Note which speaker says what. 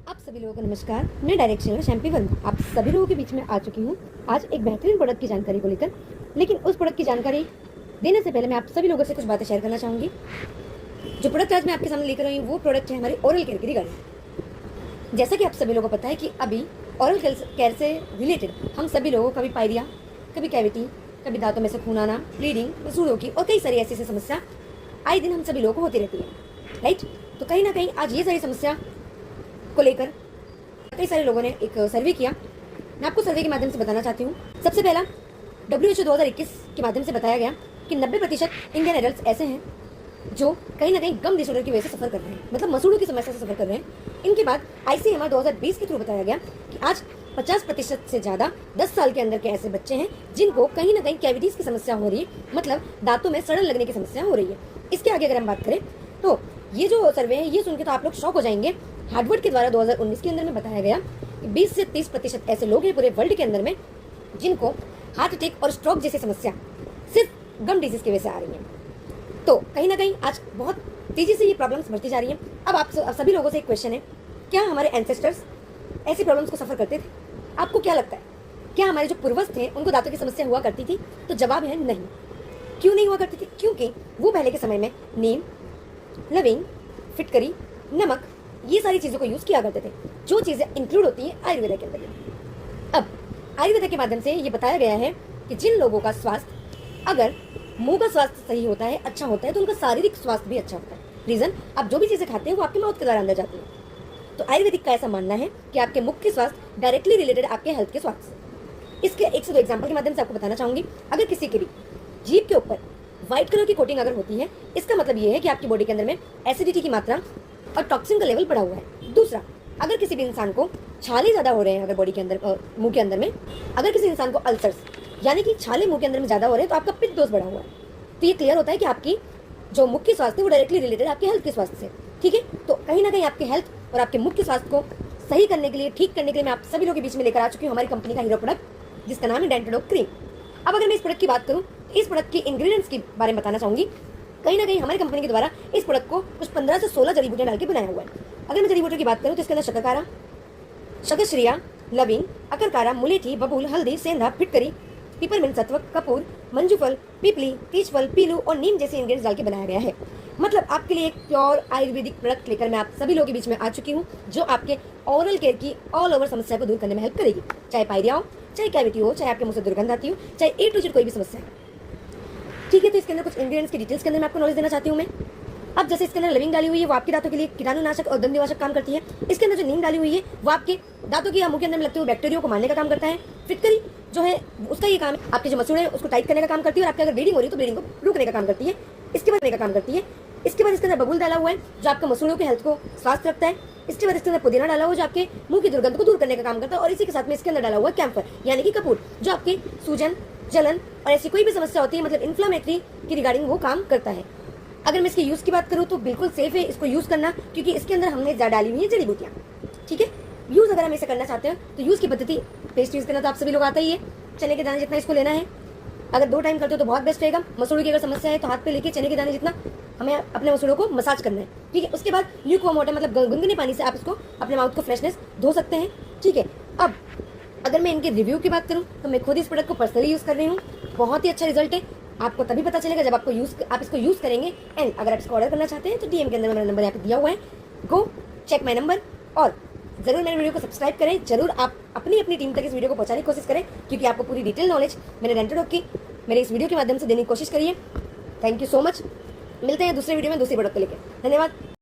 Speaker 1: आप सभी लोगों को नमस्कार। मैं डायरेक्टर शैम्पी वर्मा आप सभी लोगों के बीच में आ चुकी हूँ आज एक बेहतरीन प्रोडक्ट की जानकारी को लेकर। लेकिन उस प्रोडक्ट की जानकारी देने से पहले मैं आप सभी लोगों से कुछ बातें शेयर करना चाहूँगी। जो प्रोडक्ट आज मैं आपके सामने लेकर आई हूँ वो प्रोडक्ट है हमारी ओरल केयर की रिगार्डिंग। जैसा कि आप सभी लोगों को पता है कि अभी ओरल केयर से रिलेटेड हम सभी लोगों कभी पायरिया, कभी कैविटी, कभी दांतों में से खून आना, ब्लीडिंग, मसूड़ों की और कई सारी ऐसी समस्या आए दिन हम सभी लोगों को होती रहती है, राइट। तो कहीं ना कहीं आज ये सारी समस्या को लेकर कई सारे लोगों ने एक सर्वे किया। मैं आपको सर्वे के माध्यम से बताना चाहती हूँ। सबसे पहला WHO 2021 के माध्यम से बताया गया कि 90% इंडियन एडल्ट्स ऐसे हैं जो कहीं ना कहीं गम डिसऑर्डर की वजह से सफर कर रहे हैं, मतलब मसूड़ों की समस्या से सफर कर रहे हैं। इनके बाद ICMR 2020 के थ्रू बताया गया कि आज 50% से ज़्यादा 10 साल के अंदर के ऐसे बच्चे हैं जिनको कहीं ना कहीं कैविटीज़ की समस्या हो रही है, मतलब दांतों में सड़न लगने की समस्या हो रही है। इसके आगे अगर हम बात करें तो ये जो सर्वे है ये सुन के तो आप लोग शॉक हो जाएंगे। हार्वर्ड के द्वारा 2019 के अंदर में बताया गया कि 20 से 30% ऐसे लोग हैं पूरे वर्ल्ड के अंदर में जिनको हार्ट अटैक और स्ट्रोक जैसी समस्या सिर्फ गम डिजीज की वजह से आ रही है। तो कहीं ना कहीं आज बहुत तेजी से ये प्रॉब्लम्स बढ़ती जा रही हैं। अब आप सभी लोगों से एक क्वेश्चन है, क्या हमारे एंसेस्टर्स ऐसी प्रॉब्लम्स को सफर करते थे? आपको क्या लगता है, क्या हमारे जो पूर्वज थे उनको दांतों की समस्या हुआ करती थी? तो जवाब है नहीं। क्यों नहीं हुआ करती थी? क्योंकि वो पहले के समय में नीम, लविंग, फिटकरी, नमक ये सारी चीज़ों को यूज़ किया करते थे, जो चीज़ें इंक्लूड होती हैं आयुर्वेदा के अंदर। अब आयुर्वेदा के माध्यम से ये बताया गया है कि जिन लोगों का स्वास्थ्य, अगर मुंह का स्वास्थ्य सही होता है, अच्छा होता है, तो उनका शारीरिक स्वास्थ्य भी अच्छा होता है। रीज़न, आप जो भी चीज़ें खाते हैं वो आपके माउथ के द्वारा अंदर जाती है। तो आयुर्वेदिक का ऐसा मानना है कि आपके मुख के स्वास्थ्य डायरेक्टली रिलेटेड आपके हेल्थ के स्वास्थ्य से। इसके एक से दो एग्जाम्पल के माध्यम से आपको बताना चाहूँगी। अगर किसी के भी जीभ के ऊपर व्हाइट कलर की कोटिंग अगर होती है, इसका मतलब ये है कि आपकी बॉडी के अंदर में एसिडिटी की मात्रा और टॉक्सिन का लेवल बढ़ा हुआ है। दूसरा, अगर किसी भी इंसान को छाले ज़्यादा हो रहे हैं, अगर बॉडी के अंदर मुंह के अंदर में, अगर किसी इंसान को अल्सर्स यानी कि छाले मुंह के अंदर में ज़्यादा हो रहे हैं, तो आपका पित्त दोष बढ़ा हुआ है। तो ये क्लियर होता है कि आपकी जो मुख्य स्वास्थ्य है वो डायरेक्टली रिलेटेड आपके हेल्थ के स्वास्थ्य से, ठीक है। तो कहीं ना कहीं आपके हेल्थ और आपके मुख्य स्वास्थ्य को सही करने के लिए, ठीक करने के लिए मैं आप सभी लोगों के बीच में लेकर आ चुकी हूँ हमारी कंपनी का हीरो प्रोडक्ट, जिसका नाम है डेंटोडॉक क्रीम। अब अगर मैं इस प्रोडक्ट की बात करूँ, इस प्रोडक्ट के इंग्रेडिएंट्स के बारे में बताना चाहूँगी। कहीं ना कहीं हमारी कंपनी के द्वारा इस प्रोडक्ट को कुछ 15 से 16 जड़ी बूटियाँ डाल के बनाया हुआ है। अगर मैं जड़ी बूटियों की बात करूँ तो इसके अंदर शकरकारा, शकरश्रिया, लविंग, अकरकारा, मुलेठी, बबूल, हल्दी, सेंधा, फिटकरी, पिपरमिंट सत्व, कपूर, मंजूफल, पिपली, तीजफल, पीलू और नीम जैसे इंग्रेडिएंट्स डाल के बनाया गया है। मतलब आपके लिए एक प्योर आयुर्वेदिक प्रोडक्ट लेकर मैं आप सभी लोगों के बीच में आ चुकी हूँ, जो आपके ओरल केयर की ऑल ओवर समस्या को दूर करने में हेल्प करेगी। चाहे पायरिया हो, चाहे कैविटी हो, चाहे आपके मुंह से दुर्गंध आती हो, चाहे A to Z कोई भी समस्या है, ठीक है। तो इसके अंदर कुछ इंग्रेडिएंट्स की डिटेल्स के अंदर मैं आपको नॉलेज देना चाहती हूँ मैं। अब जैसे इसके अंदर लविंग डाली हुई है, वो आपके दांतों के लिए कीटाणुनाशक और दंतनिवारक काम करती है। इसके अंदर जो नीम डाली हुई है वो आपके दांतों की या मुंह के अंदर में लगते हुए बैक्टीरिया को मारने का काम करता है। फिटकरी जो है उसका ये काम है, आपके जो मसूड़े हैं उसको टाइट करने का काम करती है, और आपकी अगर ब्लीडिंग हो रही है तो ब्लीडिंग को रोकने का काम करती है। इसके बाद का काम करती है। इसके बाद इसके अंदर बबूल डाला हुआ है जो आपके मसूड़ों के हेल्थ को स्वस्थ रखता है। इसके बाद इसके अंदर पुदीना डाला हुआ जो आपके मुंह की दुर्गंध को दूर करने का काम करता है। और इसी के साथ में इसके अंदर डाला हुआ है कैम्फर यानी कि कपूर, जो आपके सूजन, जलन और ऐसी कोई भी समस्या होती है, मतलब इन्फ्लामेटरी की रिगार्डिंग वो काम करता है। अगर मैं इसके यूज़ की बात करूँ तो बिल्कुल सेफ है इसको यूज़ करना, क्योंकि इसके अंदर हमने डाली हुई है जड़ी बूटियाँ, ठीक है। यूज़ अगर हम इसे करना चाहते हैं तो यूज़ की पद्धति, पेस्ट यूज़ करना तो आप सभी लोग आता ही है। चने के दाने जितना इसको लेना है, अगर 2 टाइम करते हो तो बहुत बेस्ट रहेगा। मसूड़ों की अगर समस्या है तो हाथ पे लेके चने के दाने जितना हमें अपने मसूड़ों को मसाज करना है, ठीक है। उसके बाद ल्यूकवार्म वाटर मतलब गुनगुने पानी से आप इसको अपने माउथ को फ्रेशनेस धो सकते हैं, ठीक है। अब अगर मैं इनके रिव्यू की बात करूँ तो मैं खुद इस प्रोडक्ट को पर्सनली यूज़ कर रही हूँ। बहुत ही अच्छा रिजल्ट है, आपको तभी पता चलेगा जब आप इसको यूज़ करेंगे। एंड अगर आप इसको ऑर्डर करना चाहते हैं तो DM के अंदर मेरा नंबर यहाँ पे दिया हुआ है, गो चेक माई नंबर। और ज़रूर मेरे वीडियो को सब्सक्राइब करें, जरूर आप अपनी टीम तक इस वीडियो को पहुँचाने की कोशिश करें, क्योंकि आपको पूरी डिटेल नॉलेज मैंने डेंटोडॉक की मेरे इस वीडियो के माध्यम से देने की कोशिश करिए। Thank you so much. मिलते हैं दूसरे वीडियो में दूसरी प्रोडक्ट को लेकर। धन्यवाद।